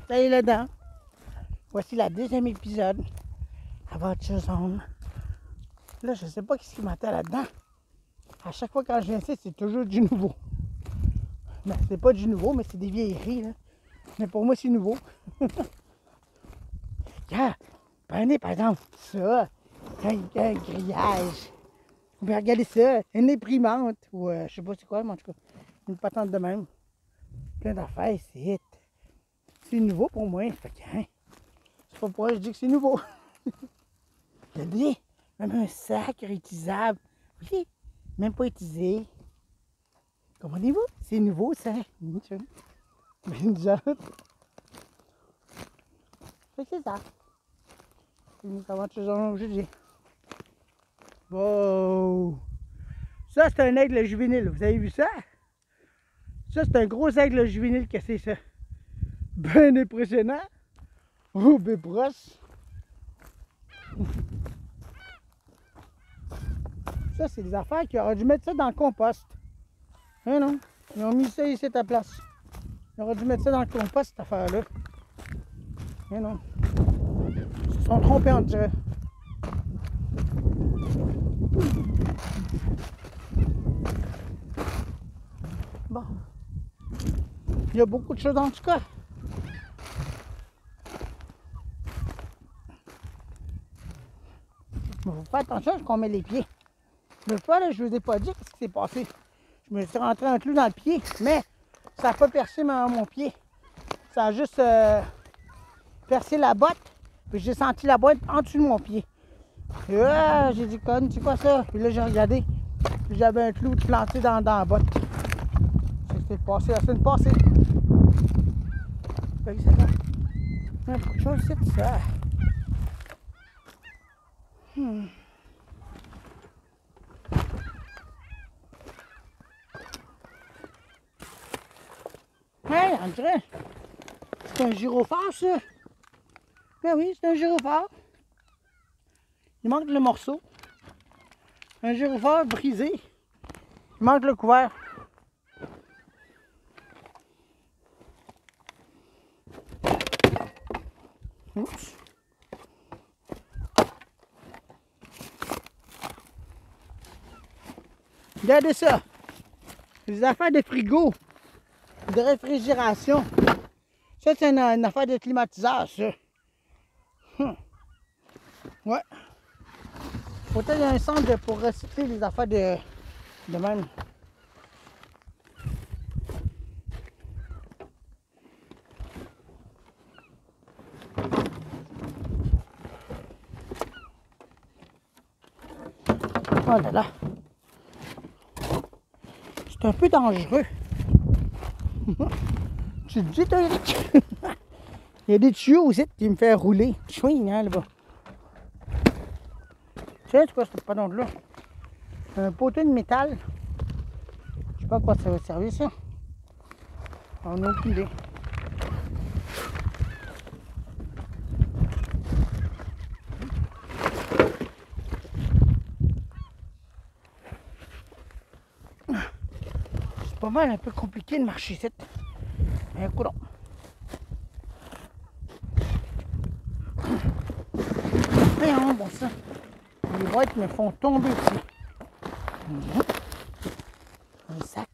Salut là-dedans. Voici la deuxième épisode. Adventure Zone. Là, je sais pas ce qui m'attend là-dedans. À chaque fois quand je viens ici, c'est toujours du nouveau. Mais c'est pas du nouveau, mais c'est des vieilleries, là. Mais pour moi, c'est nouveau. Regarde, prenez par exemple ça, un grillage. Vous pouvez regarder ça, une imprimante, ou je sais pas c'est quoi, mais en tout cas, une patente de même. Plein d'affaires ici. C'est nouveau pour moi. Fait que, hein, c'est pas pour ça que je dis que c'est nouveau. Regardez, même un sac réutilisable. Oui, même pas utilisé. Comprenez-vous? C'est nouveau, ça. Mais nous autres. Fait que c'est ça. C'est une aventure aujourd'hui. Wow! Ça, c'est un aigle juvénile. Vous avez vu ça? Ça, c'est un gros aigle juvénile que c'est ça. Ben impressionnant. Oh, ben brosse. Ça, c'est des affaires qui auraient dû mettre ça dans le compost. Hein, non? Ils ont mis ça ici à ta place. Ils auraient dû mettre ça dans le compost, cette affaire-là. Hein, non? Ils se sont trompés, on dirait. Bon. Il y a beaucoup de choses en tout cas. Il faut faire attention à ce qu'on met les pieds. Mais pas là, je vous ai pas dit ce qui s'est passé. Je me suis rentré un clou dans le pied, mais ça n'a pas percé mon pied. Ça a juste percé la botte, puis j'ai senti la botte en dessous de mon pied. Et j'ai dit, conne, c'est quoi ça? Puis là, j'ai regardé, puis j'avais un clou planté dans la botte. C'est passé la semaine passée. Fait que c'est ça. Il y a beaucoup de choses, c'est ça. Ouais, on dirait. C'est un gyrophare, ça. Ben oui, c'est un gyrophare. Il manque le morceau. Un gyrophare brisé. Il manque le couvert. Oups. Regardez ça. Les affaires de frigo. De réfrigération. Ça, c'est une affaire de climatiseur, ça. Ouais. Peut-être qu'il y a un centre pour recycler les affaires de même. Oh là là. C'est un peu dangereux. Tu te dis, toi, Eric? Il y a des tuyaux aussi qui me font rouler. Chouing, hein, là-bas. Tiens, c'est quoi ce panneau-là? Un poteau de métal. Je sais pas à quoi ça va servir, ça. On n'a aucune idée. C'est pas mal un peu compliqué de marcher ici. Mais écoute. Voyons, bon ça. Les boîtes me font tomber ici. Un sac.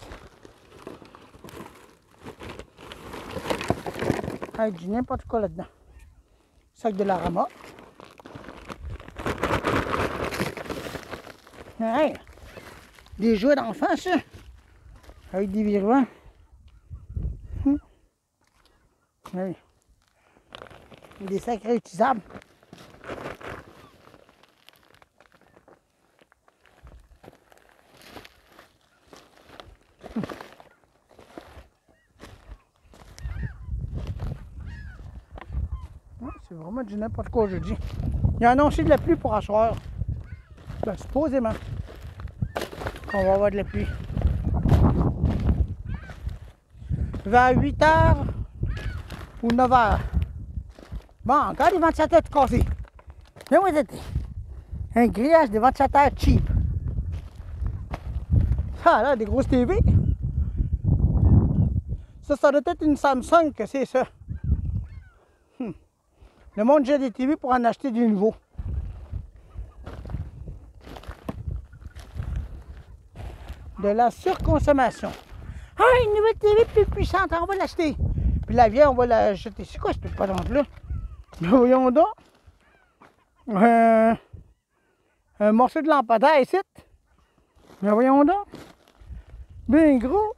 Avec du n'importe quoi là-dedans. Sac de la rama. Hey, des jouets d'enfants, ça. Avec des virements. Hey. Des sacs réutilisables. C'est vraiment du n'importe quoi aujourd'hui. Il a annoncé de la pluie pour asseoir. Ben, supposément qu'on va avoir de la pluie. Vers 8h ou 9h. Bon, encore des ventilateurs cassés. Mais vous êtes un grillage de ventilateurs cheap. Ah là, des grosses TV. Ça doit être une Samsung que c'est ça. Le monde jette des TV pour en acheter du nouveau. De la surconsommation. Ah, une nouvelle TV plus puissante, on va l'acheter. Puis la vieille, on va la jeter. C'est quoi cette patente-là? Ben voyons donc. Un morceau de lampadaire ici. Ben voyons donc. Bien gros.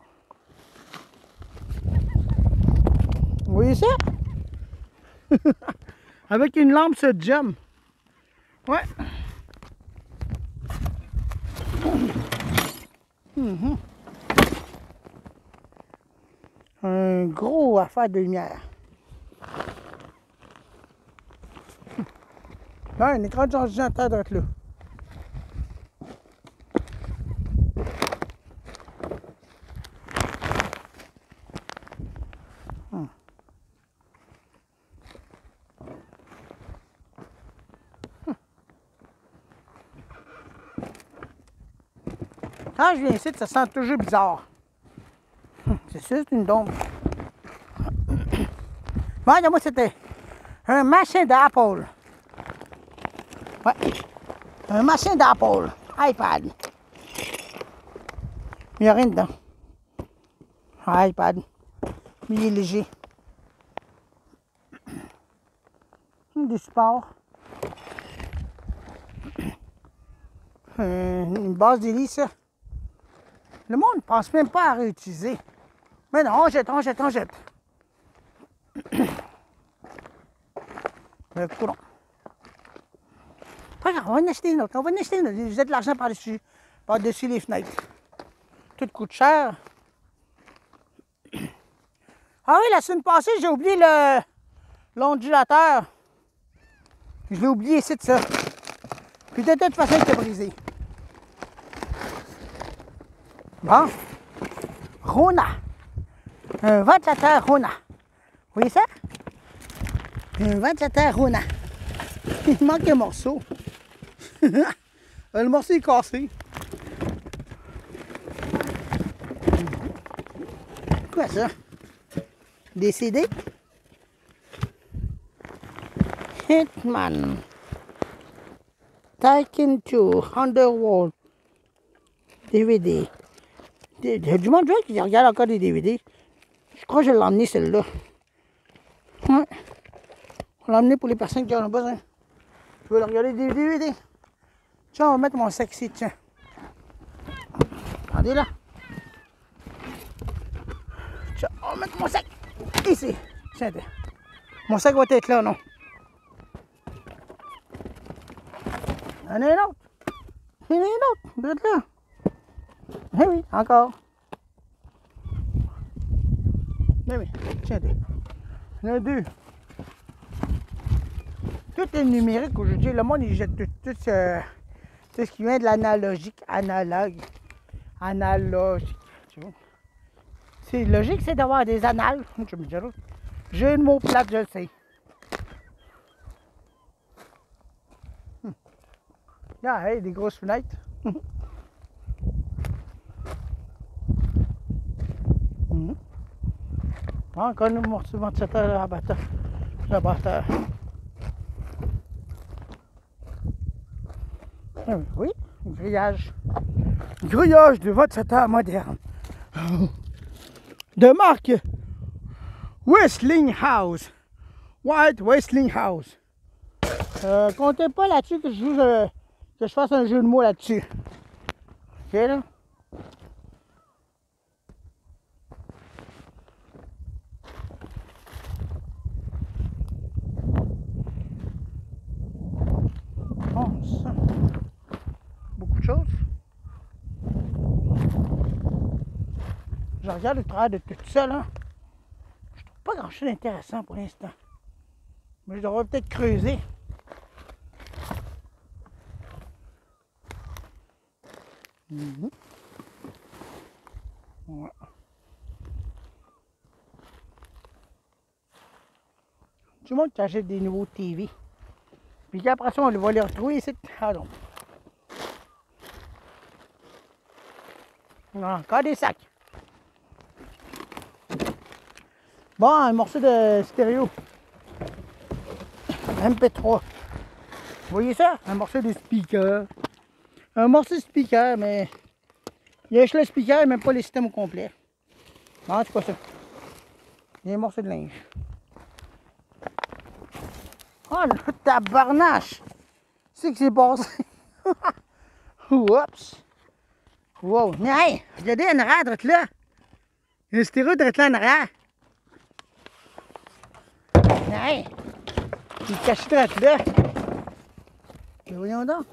Vous voyez ça? Avec une lampe sur jam. Ouais. Un gros affaire de lumière. Là, un écran de ordinateur d'être là. Quand je viens ici, ça sent toujours bizarre. C'est sûr, c'est une dombe. Bon, moi, c'était un machin d'Apple. Ouais. Un machin d'Apple. iPad. Il n'y a rien dedans. iPad. Mais il est léger. Du sport. Une base d'hélice. Le monde ne pense même pas à réutiliser. Mais non, on jette. Le courant. Pas grave, on va en acheter une autre. Je jette de l'argent par-dessus les fenêtres. Tout coûte cher. Ah oui, la semaine passée, j'ai oublié l'ondulateur. Je l'ai oublié ici de ça. Puis de toute façon, il était brisé. Bon. Rona. Un ventilateur Rona. Vous voyez ça? Un ventilateur Rona. Il manque un morceau. Le morceau est cassé. Quoi ça? Des CD? Hitman. Taken 2. Underworld. DVD. Il y a du monde qui regarde encore des DVD. Je crois que je vais l'emmener celle-là. Ouais. On va l'emmener pour les personnes qui en ont besoin. Je vais regarder des DVD. Tiens, on va mettre mon sac ici, tiens. Regardez là. Tiens, on va mettre mon sac ici. Tiens, mon sac va être là, non? Il y en a un autre. Il y en a un autre. Vous êtes là. Eh oui, encore. Eh oui, tiens, il y en a deux. Tout est numérique aujourd'hui. Le monde, il jette tout ce qui vient de l'analogique. Analogique. Tu vois? C'est logique, c'est d'avoir des annales. Je me dirais. J'ai le mot plate, je le sais. Ah, hey, des grosses fenêtres. Encore un morceau de ventilateur l'abatteur. Oui, grillage. Grillage de ventilateur moderne. De marque Westinghouse. White Westinghouse. Comptez pas là-dessus que je fasse un jeu de mots là-dessus. Ok là? Bon, ça. Beaucoup de choses. Je regarde le travail de tout ça là. Je trouve pas grand chose d'intéressant pour l'instant. Mais je devrais peut-être creuser. Ouais. Tout le monde qui achète des nouveaux TV. Puis après ça, on va les retrouver ici. Ah non. Encore des sacs. Bon, un morceau de stéréo. MP3. Vous voyez ça? Un morceau de speaker. Un morceau de speaker, mais il y a juste le speaker et même pas les systèmes au complet. Non, c'est pas ça. Il y a un morceau de linge. Oh, le tabarnache! C'est que c'est passé. Oups! Wow! Hey! Regardez en arrière, drette là! Il y a un stéréo drette là en arrière. Hey! Il est caché drette là. Et voyons donc.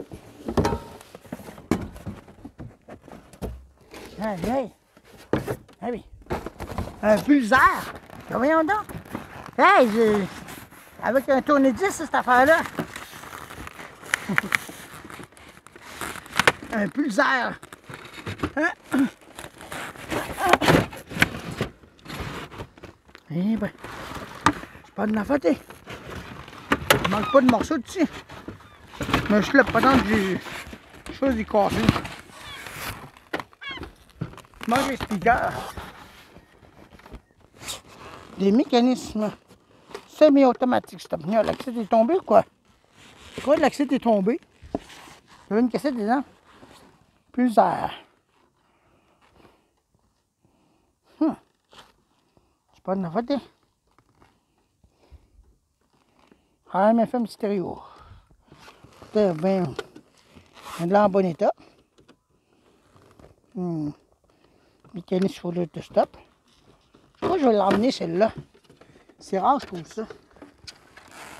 Hey, hey! Ah oui! Un pulsar! Et voyons donc! Hey! Avec un tourne-disque, cette affaire-là! Un pulsar! Eh ben, c'est pas de ma faute. Il manque pas de morceaux dessus. Mais je suis là pendant du chose du cassé. Il manque des speakers. Des mécanismes semi-automatiques. L'accès est tombé ou quoi? Je crois que l'accès est tombé. Il y avait une cassette dedans. Pulsar. C'est pas de ma faute. AM/FM stéréo. C'est bien de là en bon état. Mécanisme sur l'autostop. Je crois que je vais l'emmener celle-là. C'est rare, je trouve ça.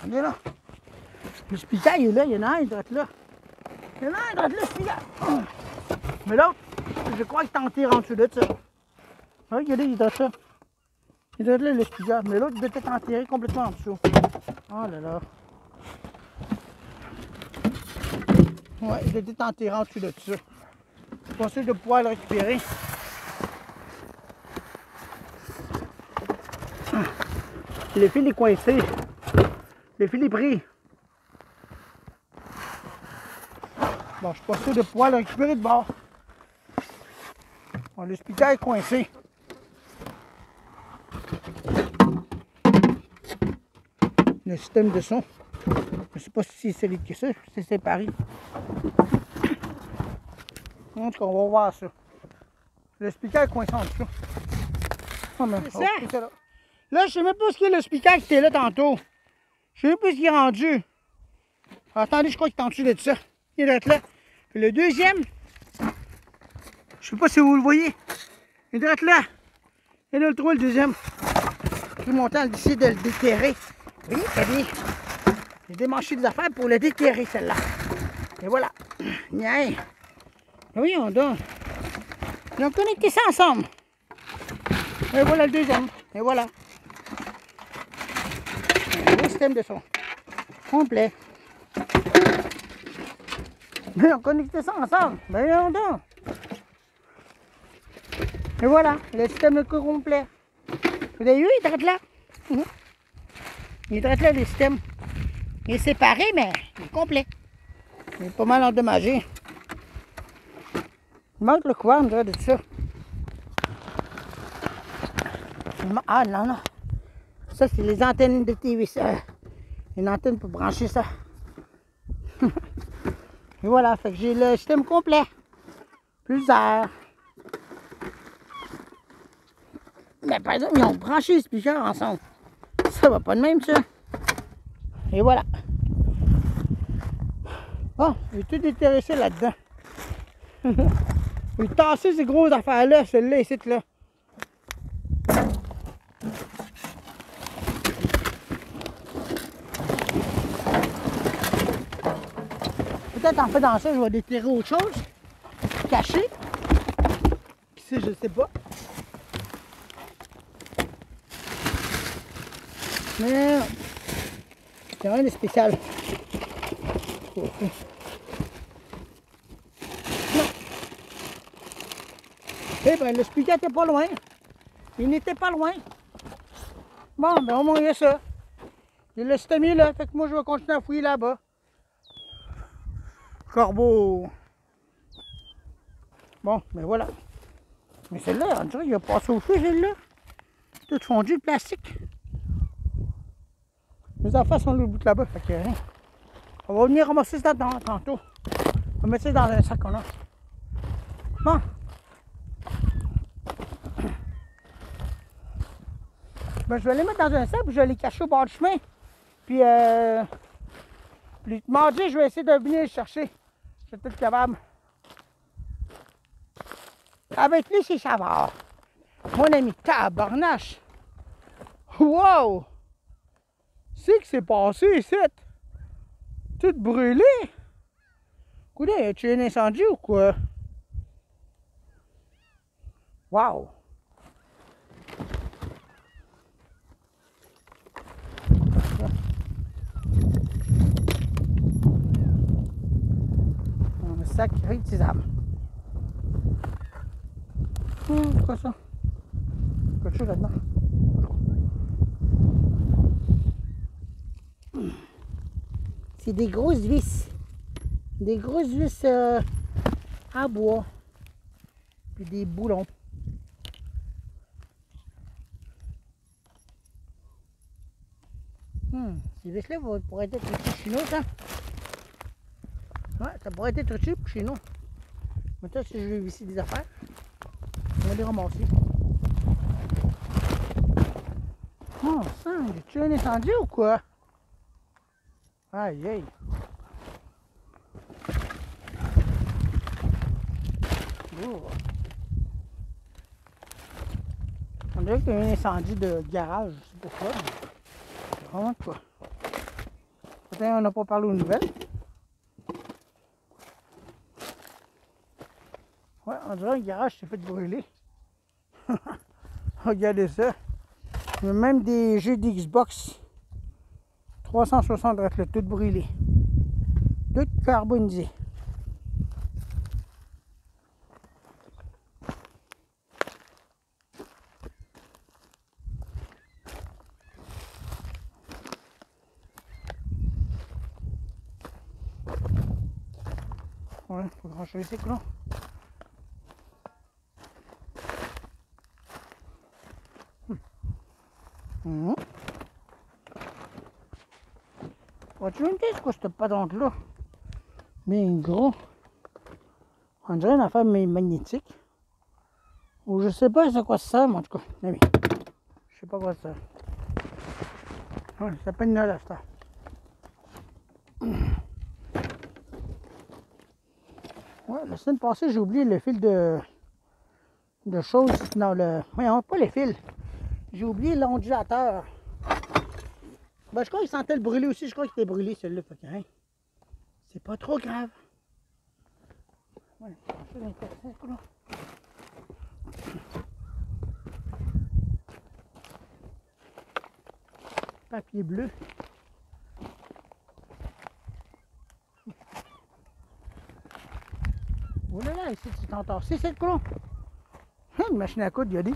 Regardez là. Le speaker, il est là, il y en a un, il doit être là. Il y en a un, il doit être là, le speaker. Mais l'autre, je crois qu'il est enterré en dessous de ça. Regardez, il doit être là. Il doit être là, le speaker. Mais l'autre, il doit être enterré complètement en dessous. Oh là là. Ouais, il doit être enterré en dessous de ça. Je suis pas sûr de pouvoir le récupérer. Le fil est coincé. Le fil est pris. Bon, je suis pas sûr de pouvoir le récupérer de bord. Bon, le speaker est coincé. Le système de son. Je sais pas si c'est solide que ça, c'est séparé. En tout cas, on va voir ça. Le speaker est coincé en dessous. Oh, c'est ça. Là, je sais même pas ce qu'il y a le speaker qui était là tantôt. Je sais même pas ce qu'il est rendu. Attendez, je crois qu'il est en dessous de ça. Il doit être là. Puis le deuxième, je sais pas si vous le voyez. Il doit être là. Et là, le 3, le deuxième. Tout mon temps, d'essayer de le déterrer. Oui, j'ai démanché des affaires pour le déterrer, celle-là. Et voilà. Bien. Oui, on donne. Ils ont connecté ça ensemble. Et voilà le deuxième. Et voilà. Le système de son. Complet. Mais on connecté ça ensemble. Ben on donne. Et voilà, le système est complet. Vous avez vu, il est là. Il est là, le système. Il est séparé, mais il est complet. Il est pas mal endommagé. Il manque le courant de ça. Ah non, non. Ça, c'est les antennes de TV. Une antenne pour brancher ça. Et voilà, fait que j'ai le système complet. Plusieurs. Mais par exemple, ils ont branché les speakers ensemble. Ça va pas de même, ça. Et voilà. Bon, j'ai tout intéressé là-dedans. J'ai tassé ces grosses affaires-là, celle-là, ici, là. Peut-être en fait dans ça, je vais déterrer autre chose. Caché. Qui c'est, je sais pas. Mais c'est rien de spécial. Non. Eh ben le speaker était pas loin. Il n'était pas loin. Bon, ben au moins il y a ça. Il le système est là, fait que moi je vais continuer à fouiller là-bas. Corbeau. Bon, ben voilà. Mais celle-là, on dirait qu'il a passé au feu, celle-là. Tout fondu, le plastique. Les enfants sont l'autre bout là-bas, fait que rien. On va venir ramasser ça tantôt. On va mettre ça dans un sac qu'on a. Bon. Ben, je vais les mettre dans un sac, puis je vais les cacher au bord du chemin. Puis, mardi, je vais essayer de venir les chercher. Je vais être capable. Avec lui, c'est Chavard. Mon ami, tabarnache. Wow! C'est que c'est passé ici? Tout brûlé? Écoutez, y a-tu un incendie ou quoi? Wow! Un sac réutilisable. C'est quoi ça? Quelque chose là-dedans. C'est des grosses vis. Des grosses vis à bois. Puis des boulons. Ces vis-là pourraient être utile chez nous, ça. Ouais, ça pourrait être utile chez nous. Maintenant, si je veux visser des affaires, on va les ramasser. Oh, ça, j'ai-tu un incendie ou quoi? Aïe, aïe. Oh. On dirait qu'il y a un incendie de garage, c'est pour ça. Vraiment quoi. Peut-être qu'on n'a pas parlé aux nouvelles. Ouais, on dirait que le garage s'est fait brûler. Regardez ça. Il y a même des jeux d'Xbox 360 avec le tout brûlé. Tout carbonisé. Ouais, pas grand chose ici, là. Vois-tu une idée, c'est quoi cette patente-là? Mais gros. On dirait une affaire magnétique. Ou je sais pas c'est quoi ça, mais en tout cas. Mais oui. Je sais pas quoi ça. Ouais, ça s'appelle une alastar. Ouais, la semaine passée, j'ai oublié le fil de choses dans le... Voyons, pas le fil. J'ai oublié l'ondulateur. Ben, je crois qu'il sentait le brûler aussi. Je crois qu'il était brûlé, celui-là. Hein? C'est pas trop grave. Ouais, c'est intéressant, là. Papier bleu. Oh là là, ici, tu t'entends. C'est cette clon. Une machine à coudre, il y a dit.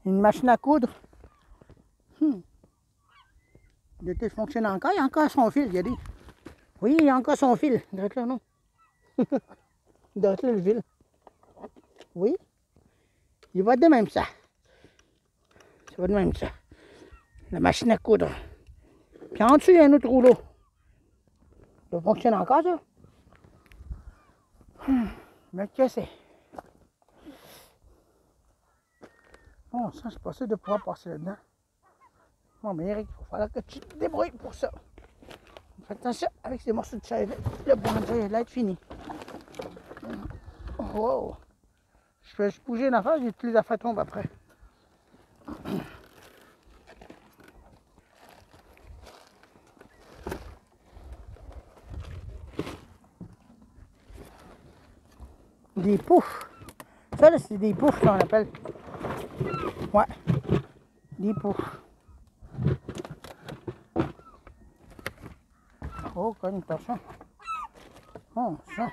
Une machine à coudre. Il fonctionne encore. Il y a encore son fil, il y a dit. Oui, il y a encore son fil. Direct là, non? Direct là, le fil. Oui. Il va de même, ça. Ça va de même, ça. La machine à coudre. Puis en dessous, il y a un autre rouleau. Ça fonctionne encore, ça? Mais que c'est? Bon, ça, c'est pas sûr de pouvoir passer là-dedans. Bon, mais Eric, il va falloir que tu te débrouilles pour ça. Fais attention avec ces morceaux de chaise. Le bandit là être fini. Wow! Je fais bouger une affaire, j'ai toutes les affaires tombent après. Des poufs. Ça, là, c'est des poufs qu'on appelle. Ouais. Des poufs. Oh, quand même, attention. Oh, ça.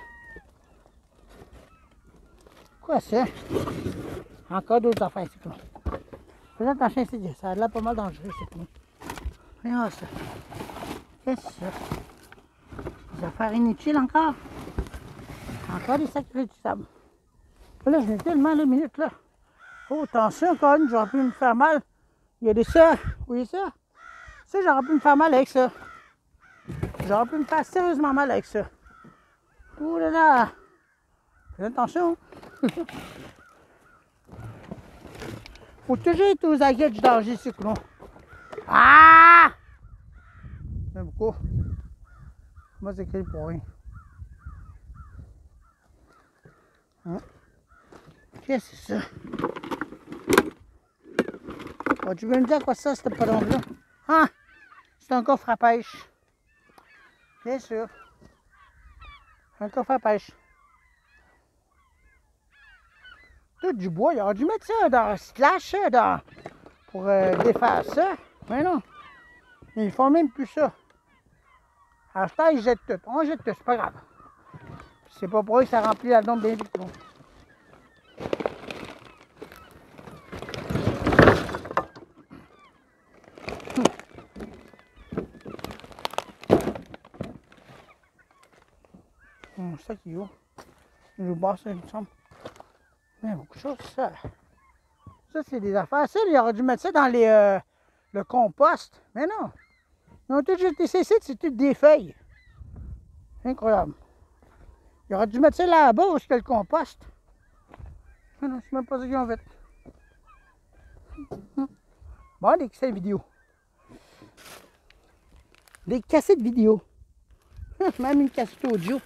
Quoi ça? Encore d'autres affaires ici. Fais attention ici, ça a l'air pas mal dangereux ici. Regarde ça. Qu'est-ce que c'est ça? Des affaires inutiles encore. Encore des sacs réutilisables. Là, je n'ai tellement les minutes là. Oh, attention, quand même, j'aurais pu me faire mal. Il y a des ça. Oui, ça. Ça, j'aurais pu me faire mal avec ça. J'aurais pu me faire sérieusement mal avec ça. Ouh là là! Fais attention! Faut toujours être aux aguets du danger, ce coulon. Ah! C'est beaucoup. Moi, c'est écrit pour rien. Hein? Qu'est-ce que c'est ça? Oh, tu veux me dire quoi ça, cette palombe-là? Ah! C'est un coffre à pêche. Bien sûr. Un coffre à pêche. Tout du bois, il aurait dû mettre ça dans le slash pour défaire ça. Mais non. Ils font même plus ça. Hashtag, ils jettent tout. On jette tout, c'est pas grave. C'est pas pour eux que ça remplit la dombe bien vite. Bon. C'est ça qui est où? Je vous passe, il me semble. Mais beaucoup de choses, ça. Ça, c'est des affaires. Ça, il aurait dû mettre ça dans le compost. Mais non. Ils ont tout jeté ces sites, c'est toutes des feuilles. Incroyable. Il aurait dû mettre ça là-bas où c'était le compost. Mais non, c'est même pas ça qu'ils ont fait. Bon, des cassettes vidéo. Des cassettes vidéo. Même une cassette audio.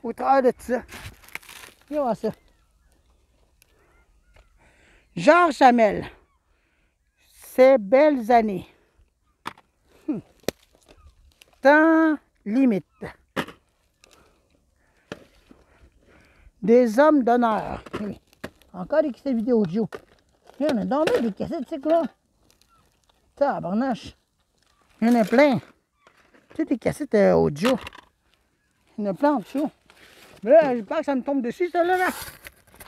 Au travers de ça. Regarde ça. Georges Hamel. Ces belles années. Temps limite. Des hommes d'honneur. Oui. Encore des cassettes vidéo audio. Il y en a dormi des cassettes, c'est quoi? Tabarnache. Il y en a plein. Tu sais, des cassettes audio. Il y en a plein en dessous. Mais là, j'ai peur que ça me tombe dessus, ça là.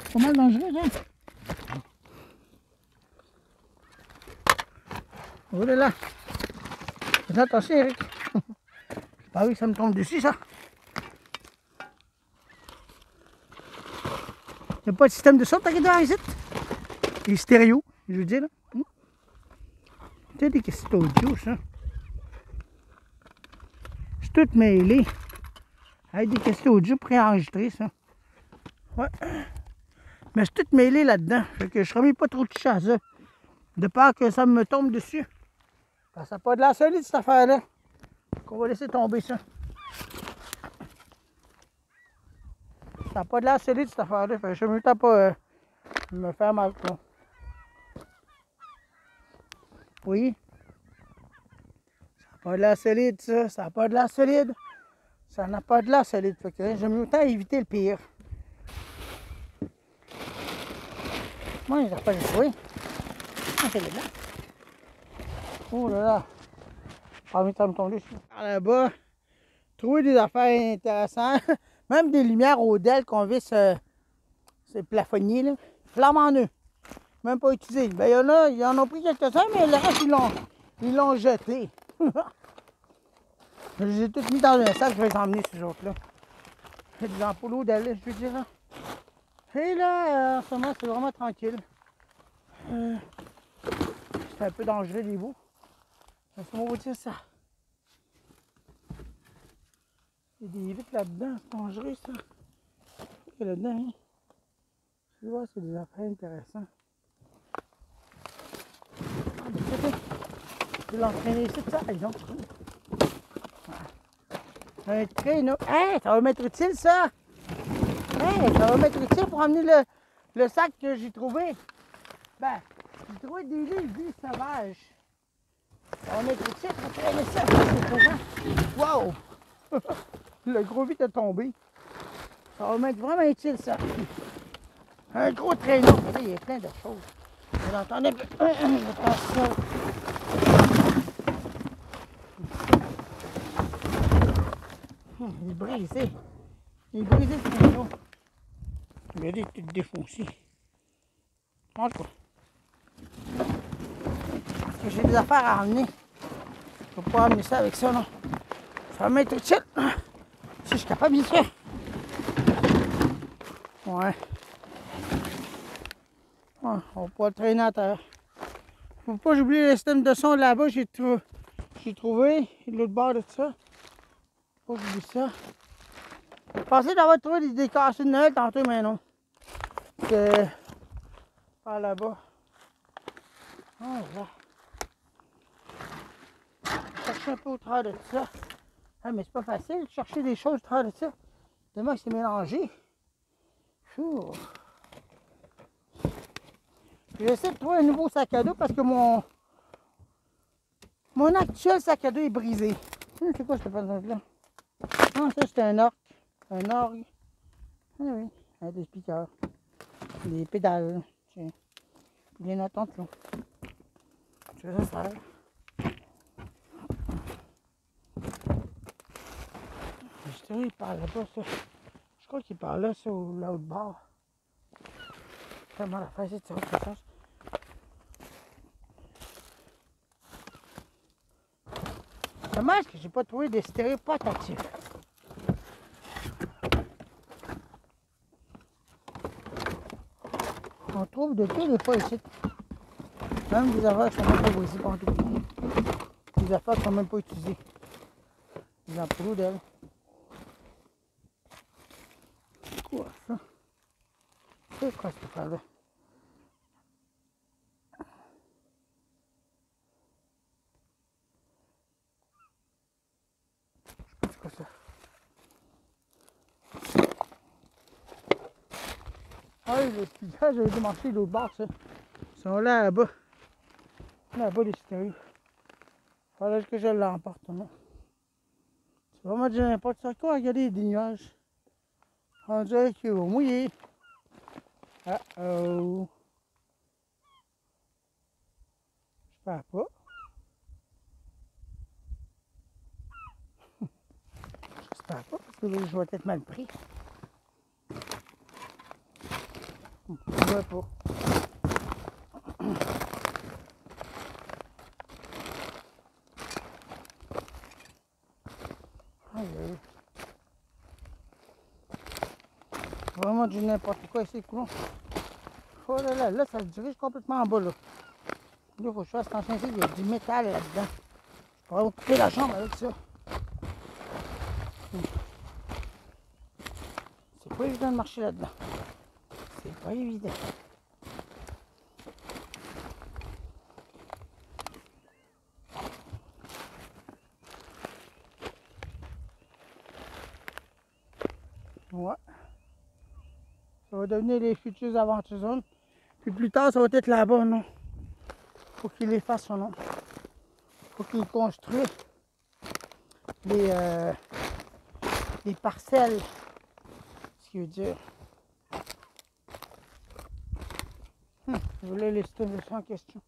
C'est pas mal dangereux, hein? Oh là là. Fais attention, Eric. Bah oui, ça me tombe dessus, ça. Il n'y a pas de système de son, t'inquiète pas, ici. Les stéréo, je veux dire, là. Tu sais, des cassettes audio, ça. C'est tout mêlé. Avec des cassettes audio préenregistrées, ça. Ouais. Mais c'est tout mêlé là-dedans. Fait que je ne remets pas trop de à ça. De peur que ça me tombe dessus. Parce que ça n'a pas de l'air solide, cette affaire-là. Qu'on va laisser tomber ça. Ça n'a pas de l'air solide, cette affaire-là. Fait que je ne veux pas me faire mal. Quoi. Oui. Ça n'a pas de l'air solide, ça. Ça n'a pas de l'air solide. Ça n'a pas de l'air solide. Fait que j'aime autant éviter le pire. Moi, je n'ai pas joué. C'est là. Oh là là. Pas envie de me tomber dessus. Par là-bas, trouver des affaires intéressantes. Même des lumières au DEL qu'on visse ces plafonniers là. Flamme en eux. Même pas utilisé. Ben, ils en ont pris quelques-uns, mais le reste, ils l'ont jeté. Je les ai tous mis dans un sac, je vais les emmener ces autres-là. Il y a des ampoules au DEL, je veux dire. Là. Et là, en ce moment, c'est vraiment tranquille. C'est un peu dangereux, les bouts. Laisse-moi vous dire ça. Il y a des vitres là-dedans, c'est dangereux, ça. Il y a là-dedans, hein. Tu vois, c'est des affaires intéressantes. Ah, ben, peut-être. Je vais l'entraîner ici, ça, donc. Un traîneau. Hey, ça va m'être utile, ça! Hey, ça va m'être utile pour amener le sac que j'ai trouvé. Ben, j'ai trouvé des livres sauvages. Ça va m'être utile pour traîner ça. Wow! Le gros vite est tombé. Ça va m'être vraiment utile, ça. Un gros traîneau. Là, il y a plein de choses. Vous entendez un peu. Je pense ça. Il est brisé. Il est brisé le traîneau. Il est tout défoncé. Mange quoi. J'ai des affaires à emmener. Je ne peux pas amener ça avec ça, non. Ça va m'être utile. Si je suis capable, bien sûr. Ouais. On va pas le traîner à terre. Faut pas que j'oublie le système de son là-bas. J'ai j'ai trouvé l'autre bord de ça. Faut que j'oublie ça. Je pensais d'avoir trouvé des cassés de Noël tantôt, mais non. C'est par là-bas. Oh là. Chercher un peu au travers de ça. Ah, mais c'est pas facile de chercher des choses au travers de ça. Tellement que c'est mélangé. Chou. J'essaie de trouver un nouveau sac à dos parce que mon actuel sac à dos est brisé. C'est quoi cette patente-là? Ah, ça c'est un orgue. Un orgue. Ah oui, avec des speakers. Des pédales. Tiens. Des notes en dessous. C'est ça sert. Je dirais qu'il part là-bas, ça. Je crois qu'il part là, ça, ou l'autre bord. Comment la faire, c'est autre chose. Dommage que j'ai pas trouvé des stéréos portatifs. On trouve de tout des fois ici. Même des affaires qui sont même pas brisées partout. Des affaires qui sont même pas utilisées. Des ampoules d'elles. C'est quoi ça? C'est quoi cette affaire-là? Je sais pas c'est quoi ça. Ah oui, les speakers, j'avais démantelé l'autre bord, ça. Ils sont là-bas. Là-bas, les stéréos. Fallait que je l'emporte, non? C'est vraiment déjà n'importe quoi. Regardez des nuages. On dirait qu'il va mouiller. Ah oh. J'espère pas. J'espère pas, parce que là, je vais être mal pris. Je vois pas. Vraiment du n'importe quoi ici, coulons. Oh là là, là ça se dirige complètement en bas là. Là, il faut que je fasse attention ici, il y a du métal là-dedans. Je pourrais couper la jambe avec ça. C'est pas évident de marcher là-dedans. C'est pas évident. Ouais. Ça va devenir les futures aventures zones. Puis plus tard, ça va être là-bas, non? Faut qu'il les fasse son nom. Faut qu'il construise les parcelles. Ce qui veut dire. Je voulais les stocker en question.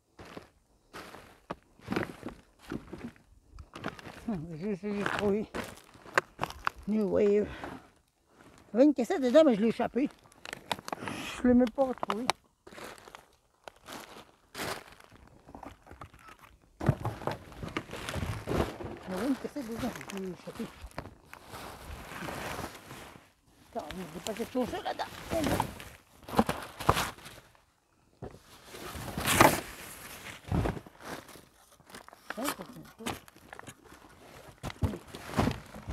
J'ai trouvé. New Wave. Il y avait une cassette dedans, mais je l'ai échappé. Je ne l'ai même pas retrouvé. Il y avait une cassette dedans, je l'ai échappé. Attends, il n'y a pas quelque chose là-dedans.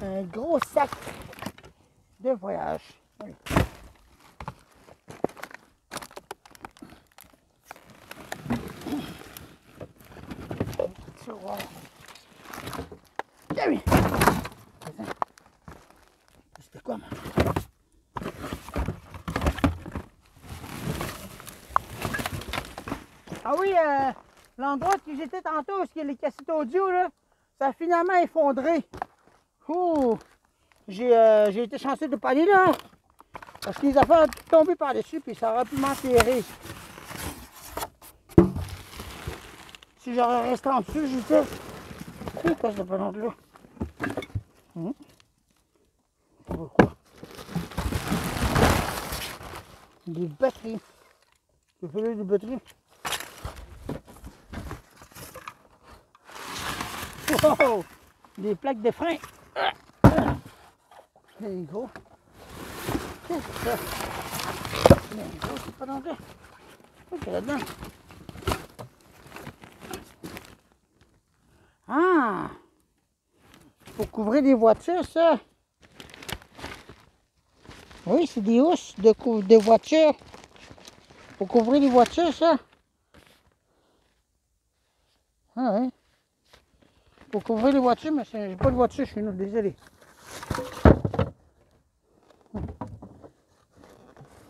Un gros sac de voyage. Oui. Tiroir. Ah oui. C'était quoi, moi? Ah oui, l'endroit où j'étais tantôt, où il y a les cassettes audio, là, ça a finalement effondré. Ouh, j'ai été chanceux de ne pas aller là. Parce que les affaires ont tombé par-dessus, puis ça aurait pu m'enterrer. Si j'aurais resté en dessous, j'étais. C'est quoi cette patente-là? Pourquoi? Des batteries. Tu fais des batteries? Wow! Des plaques de frein. C'est gros. Qu'est-ce que c'est ça? C'est gros, c'est pas d'anglais. Qu'est-ce qu'il y a là-dedans? Ah! Ah! Pour couvrir les voitures, ça. Oui, c'est des housses de voitures. Pour couvrir les voitures, ça. Ah ouais. Pour couvrir les voitures, mais j'ai pas de voiture chez nous, désolé.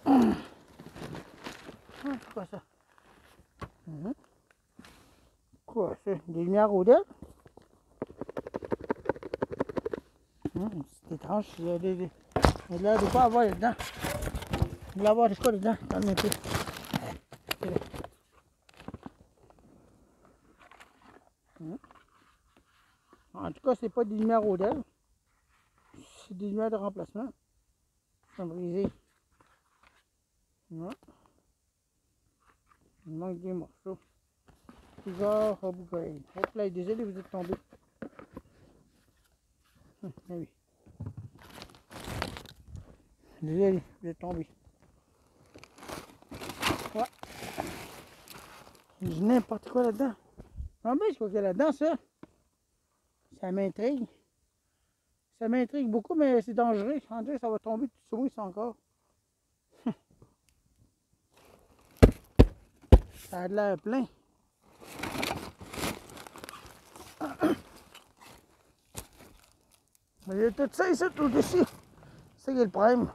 Ah, c'est quoi ça? Quoi ça? Des lumières au LED? C'est étrange, il y a de quoi avoir là-dedans. Il va y avoir de quoi dedans, dans le peu. En tout cas, c'est pas des lumières au LED. C'est des lumières de remplacement. Ils sont brisées. Ouais. Il manque des morceaux. Bizarre, upgrade. Hop là, désolé, vous êtes tombé. Ah oui. Désolé, vous êtes tombé. Ouais. J'ai n'importe quoi là-dedans. Ah ben, c'est quoi qu'il y a là-dedans, ça? Ça m'intrigue. Ça m'intrigue beaucoup, mais c'est dangereux. On dirait que ça va tomber tout sur moi, ça encore. Ça a de l'air plein. Mais il y a tout ça ici, tout dessus. C'est ça qui est le problème.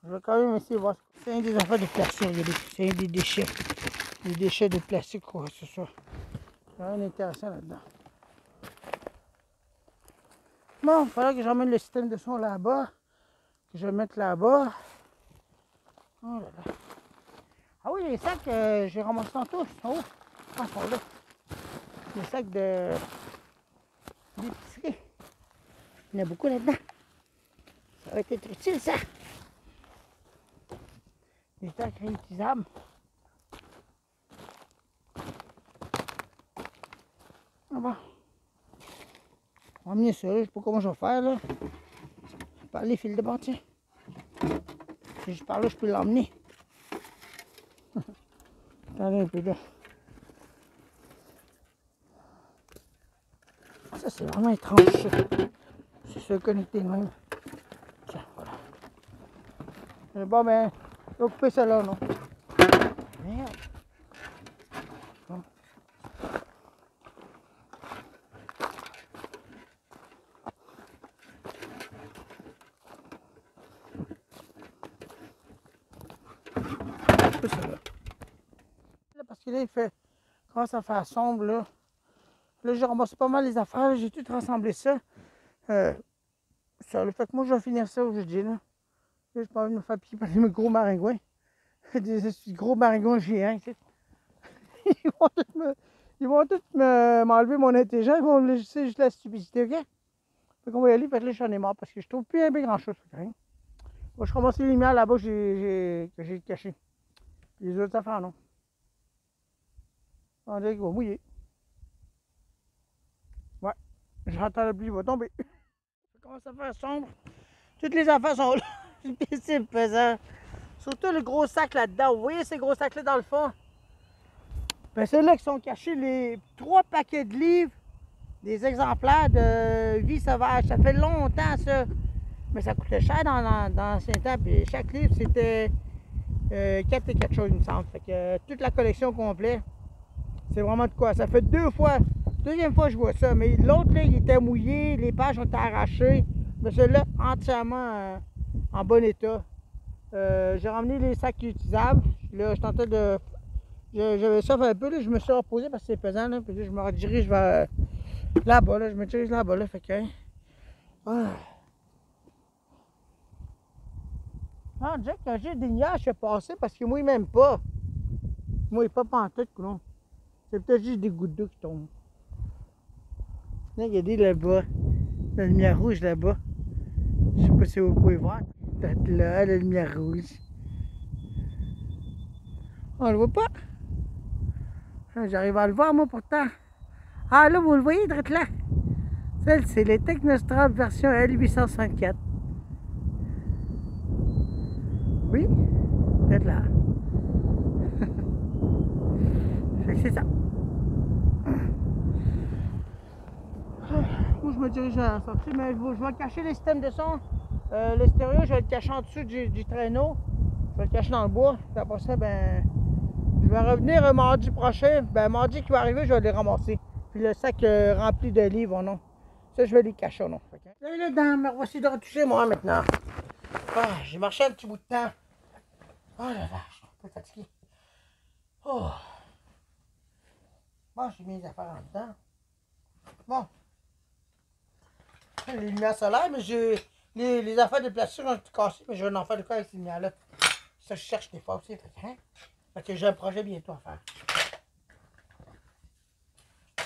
Je vais quand même essayer de voir. C'est un des affaires de plastique, regardez. C'est un des déchets. Des déchets de plastique, quoi, c'est ça. Il y a rien d'intéressant là-dedans. Bon, il faudra que j'emmène le système de son là-bas. Que je mette là-bas. Oh là là. Ah oui, les sacs, j'ai ramassé tantôt. Ils sont où? Ah, ils sont là. Les sacs d'épicerie. Il y en a beaucoup là-dedans. Ça va être utile, ça. Des sacs réutilisables. Ah bon. On va amener ça, là. Je sais pas comment je vais faire, là. Par les fils de bord, tiens. Si je pars là, je peux l'emmener. Attendez un peu, là. Ça, c'est vraiment étrange, ça. C'est se connecter de même. Tiens, voilà. Bon, ben, je vais couper ça là, non? Merde. Bon. Couper ça là. Là, parce que là, il commence à faire sombre, là. Là, j'ai ramassé pas mal les affaires, j'ai tout rassemblé ça. Ça, le fait que moi, je vais finir ça aujourd'hui, là. Là, j'ai pas envie de me faire piquer par des gros maringouins. Des gros maringouins géants, tu sais. Ils vont tous m'enlever mon intelligence, ils vont me laisser juste la stupidité, ok? Fait qu'on va y aller, fait que là, j'en ai marre parce que je trouve plus un peu grand chose. Hein? Bon, je commence les lumières là-bas que j'ai cachées. Les autres affaires, non. On dirait qu'il va mouiller. Ouais, j'entends la pluie, il va tomber. Ça commence à faire sombre. Toutes les affaires sont là. C'est pesant. Surtout le gros sac là-dedans. Vous voyez ces gros sacs-là dans le fond? Ben, c'est là qui sont cachés les 3 paquets de livres, des exemplaires de vie sauvage. Ça fait longtemps, ça. Mais ça coûtait cher dans l'ancien temps. Puis chaque livre, c'était 4 et quelque chose, il me semble. Fait que toute la collection complète, c'est vraiment de quoi. Ça fait 2 fois. Deuxième fois que je vois ça. Mais l'autre, là, il était mouillé, les pages ont été arrachées. Mais celui-là, entièrement en bon état. J'ai ramené les sacs utilisables. Là, je tentais de... J'avais ça un peu, là, je me suis reposé parce que c'est pesant, là, puis là, je me redirige vers là-bas, là, je me dirige là-bas, là, fait que... Ah, on dirait que j'ai des nuages, je suis passé parce que moi, il m'aime pas. Moi, il n'est pas pantoute, coulon. C'est peut-être juste des gouttes d'eau qui tombent. Là, regardez là-bas, la lumière rouge là-bas. Je sais pas si vous pouvez voir. Peut-être là, la lumière rouge. On le voit pas. J'arrive à le voir, moi, pourtant. Ah là, vous le voyez, drette là. Celle, c'est les Technostrap version L864. Oui, drette là. Fait que c'est ça. Moi, je me dirige à la sortie, mais je vais cacher les systèmes de son. Le stéréo, je vais le cacher en dessous du traîneau. Je vais le cacher dans le bois. Puis après ça, ben, je vais revenir mardi prochain. Ben, mardi qui va arriver, je vais les ramasser. Puis le sac rempli de livres, non. Ça, je vais les cacher, non. Là, là, me revoici de retoucher, moi, maintenant. Ah, j'ai marché un petit bout de temps. Oh la vache, je suis un peu fatigué. Oh. Bon, j'ai mis les affaires en dedans. Bon. Les lumières solaires, mais j'ai les affaires de plastique ont tout cassé, mais je vais en faire de quoi avec ces lumières-là. Ça, je cherche des fois aussi. Fait que j'ai un projet bientôt à faire.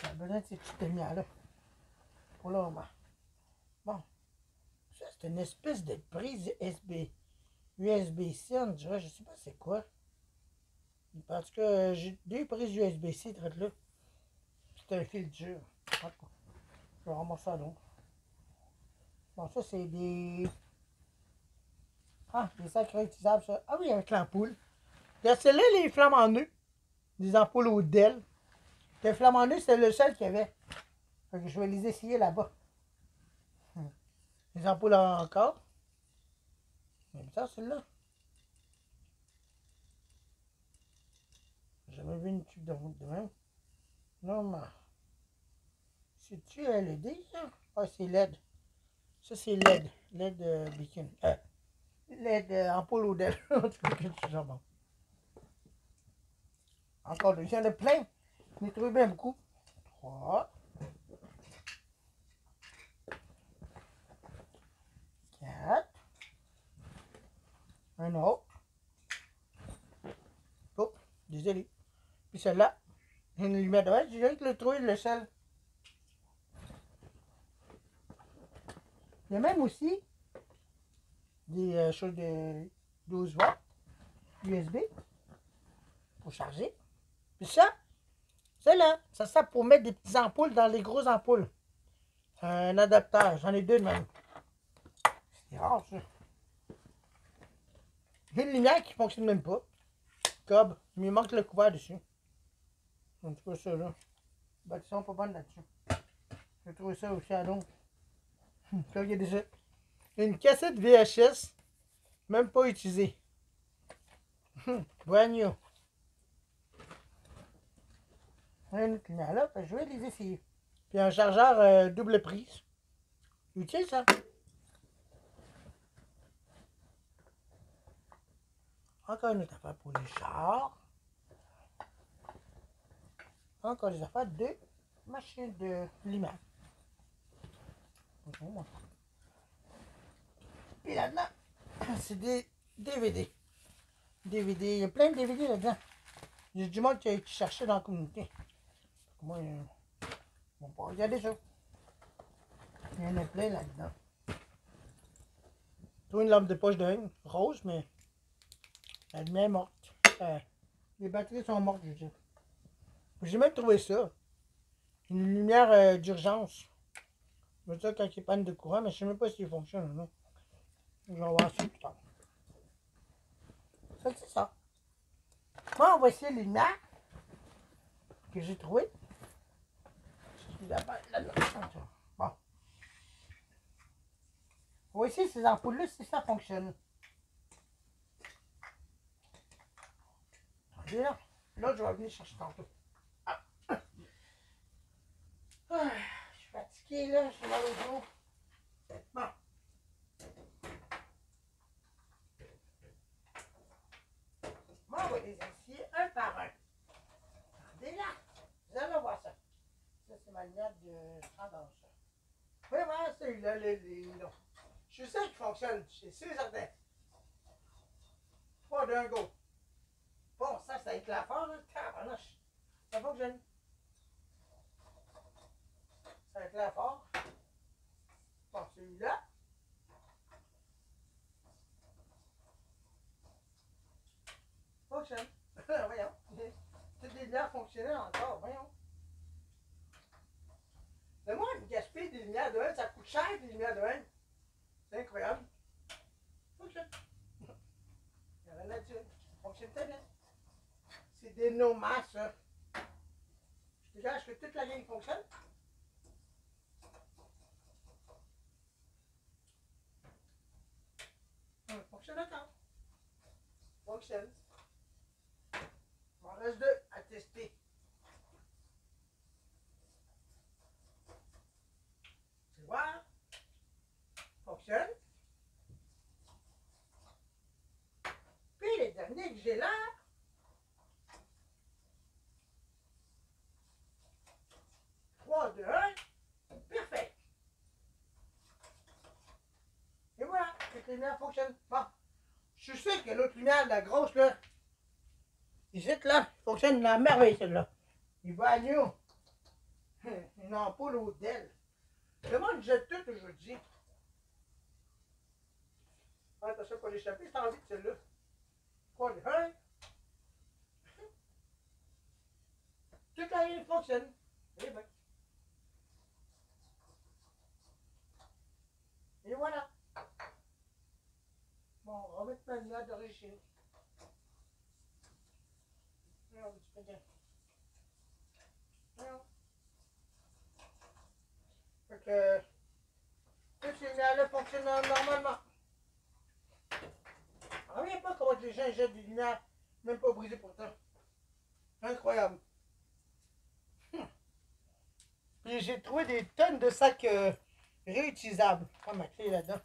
J'ai besoin de ces petites lumières-là. Pour le moment. Bon. Ça, c'est une espèce de prise USB-C, on dirait. Je sais pas c'est quoi. Parce que j'ai deux prises USB-C, là. C'est un fil dur. Je vais ramasser ça donc. Bon, ça, c'est des. Ah, des sacs réutilisables, ça. Ah oui, avec l'ampoule. Celle-là, les flammes en nœud. Des ampoules au Dell. Les flammes en nœud, c'est le seul qu'il y avait. Fait que je vais les essayer là-bas. Les ampoules encore. Même ça, celle-là. J'ai jamais vu une tube de route de même. Non, mais. C'est-tu LED, ça? Ah, c'est LED. Ça, c'est LED. LED beacon. LED ampoule au Dell. En tout cas, c'est ça, bon. Encore deux. Il y en a plein. Je ai trouvé bien beaucoup. 3. 4. Un autre. Oh, désolé. Puis celle-là. Une lumière de verre. J'ai juste le trouvé le seul. Il y a même aussi des choses de 12 watts USB pour charger. Puis ça là, ça sert pour mettre des petites ampoules dans les grosses ampoules. Un adaptateur, j'en ai deux de même. C'est rare ça. J'ai une lumière qui ne fonctionne même pas. Cob, il me manque le couvert dessus. En tout cas, ça là. Les batteries sont pas bonnes là-dessus. J'ai trouvé ça aussi à l'eau. Là, il y a déjà une cassette VHS, même pas utilisée. Brand new. Un autre lumière là, je vais les essayer. Puis un chargeur double prise. Utile ça. Encore une autre affaire pour les chars. Encore des affaires de machine de lumière. Puis là-dedans, c'est des DVD. DVD, il y a plein de DVD là-dedans. Il y a du monde qui cherchait dans la communauté. Moi, on va regarder ça. Il y en a plein là-dedans. Toi, une lampe de poche de rose, mais la lumière est morte. Les batteries sont mortes, je veux dire. J'ai même trouvé ça. Une lumière d'urgence. Je veux dire quand il y a panne de courant, mais je ne sais même pas s'il fonctionne ou non. Je vais voir ça plus tard. Ça, c'est ça. Bon, on va essayer les lumières que j'ai trouvées. Bon. On va essayer ces ampoules-là si ça fonctionne. Là, je vais venir chercher tantôt. Je suis fatigué là, je suis mal au dos. Bon. Moi, on va les essayer un par un. Regardez là. Vous allez voir ça. Ça, c'est ma lumière de tendance. Vraiment, celui-là, là. Je suis sûr qu'il fonctionne. C'est sûr et certain. Pas d'un go. Bon, ça éclaire fort, là. Tabarnouche. Ça fonctionne. Ça éclaire fort. Bon, celui-là. Fonctionne. Voyons. Toutes les lumières fonctionnaient encore. Voyons. de un, ça coûte cher, des lumières de un. C'est incroyable. Fonctionne. Il y a la nature. Fonctionne très bien. C'est des nomas, ça. Je te gage que toute la ligne fonctionne. Fonctionne encore. Fonctionne. Il en reste deux à tester. Tu vois? Fonctionne. Puis les derniers que j'ai là. 3, 2, 1. Parfait. Et voilà, cette lumière fonctionne. Bon. Je suis sûr que l'autre lumière, la grosse, là, ici, là, fonctionne de la merveille, celle-là. Il va à nous. Une ampoule au DEL. Le monde jette tout aujourd'hui. Attention pour l'échapper, c'est envie de celle-là. 3, 2, 1. Toute la ligne fonctionne. Et bien. Et voilà. Bon, on va mettre ma lumière d'origine. Non, tu peux dire. Non. Fait que toutes ces lumières-là fonctionnent normalement. On ne revient pas comment les gens jettent des lumières, même pas brisées pourtant. Incroyable. Puis j'ai trouvé des tonnes de sacs réutilisables. Oh, ma clé là-dedans.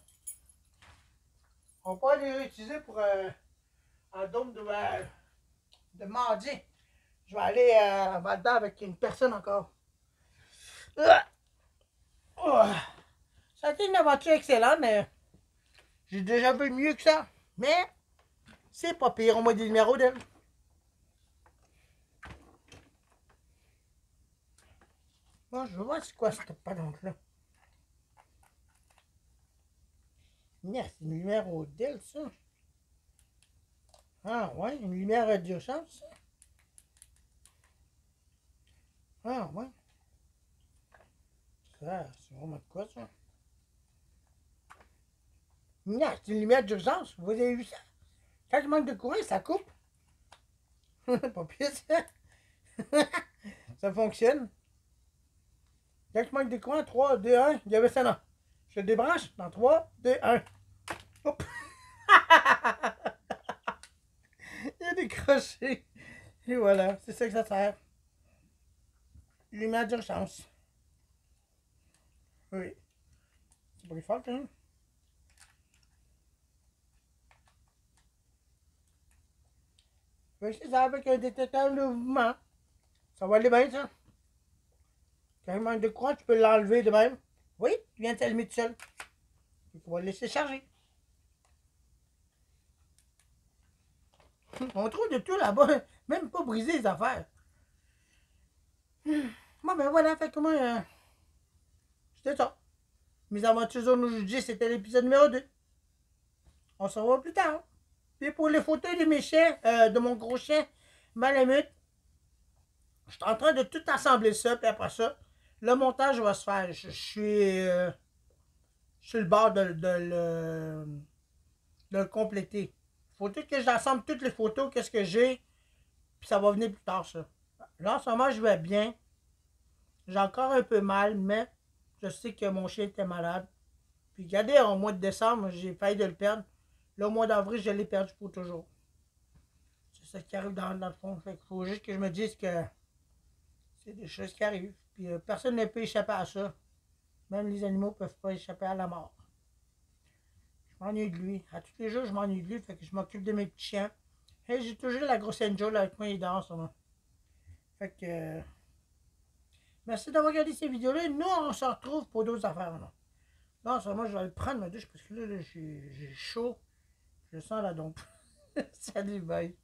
On peut les réutiliser pour un dôme de mardi. Je vais aller à Val-d'Or avec une personne encore. Oh. Ça a été une aventure excellente, mais j'ai déjà vu mieux que ça. Mais c'est pas pire, on m'a dit le numéro d'elle. Bon, je vais voir c'est quoi cette patente-là. C'est une lumière au DEL, ça. Ah ouais, une lumière d'urgence, ça. Ah ouais. Ça, c'est vraiment de quoi, ça? C'est une lumière d'urgence, vous avez vu ça? Quand il manque de courant, ça coupe. Pas pire, ça. Ça fonctionne. Quand il manque de courant, 3, 2, 1, il y avait ça là. Je le débranche dans 3, 2, 1. Hop. Il a décroché. Et voilà, c'est ça que ça sert. Lumière d'urgence. Oui. C'est pas plus fort, quand même. Oui, c'est ça, avec un détecteur de mouvement. Ça va aller bien, ça. Quand il manque de courant, tu peux l'enlever de même. Oui, tu viens de t'allumer tout seul. Il faut le laisser charger. On trouve de tout là-bas, même pas briser les affaires. Bon, ben voilà, fait que moi, c'était ça. Mes aventures aujourd'hui, c'était l'épisode numéro 2. On se revoit plus tard. Puis pour les photos de mes chiens, de mon gros chien, Malamute, je suis en train de tout assembler ça, puis après ça, le montage va se faire. Je suis sur le bord de le compléter. Il faut tout que j'assemble toutes les photos, qu'est-ce que j'ai, puis ça va venir plus tard, ça. Là, en ce moment, je vais bien. J'ai encore un peu mal, mais je sais que mon chien était malade. Puis regardez, au mois de décembre, j'ai failli de le perdre. Là, au mois d'avril, je l'ai perdu pour toujours. C'est ça qui arrive dans le fond. Fait qu'il faut juste que je me dise que c'est des choses qui arrivent. Puis personne ne peut échapper à ça. Même les animaux ne peuvent pas échapper à la mort. Je m'ennuie de lui. À tous les jours, je m'ennuie de lui. Fait que je m'occupe de mes petits chiens. Et j'ai toujours la grosse Angel avec moi, il dort en ce moment. Fait que... merci d'avoir regardé ces vidéos-là. Nous, on se retrouve pour d'autres affaires. Là, en ce moment, je vais aller prendre ma douche parce que là j'ai chaud. Je sens la dompe. Salut, bye.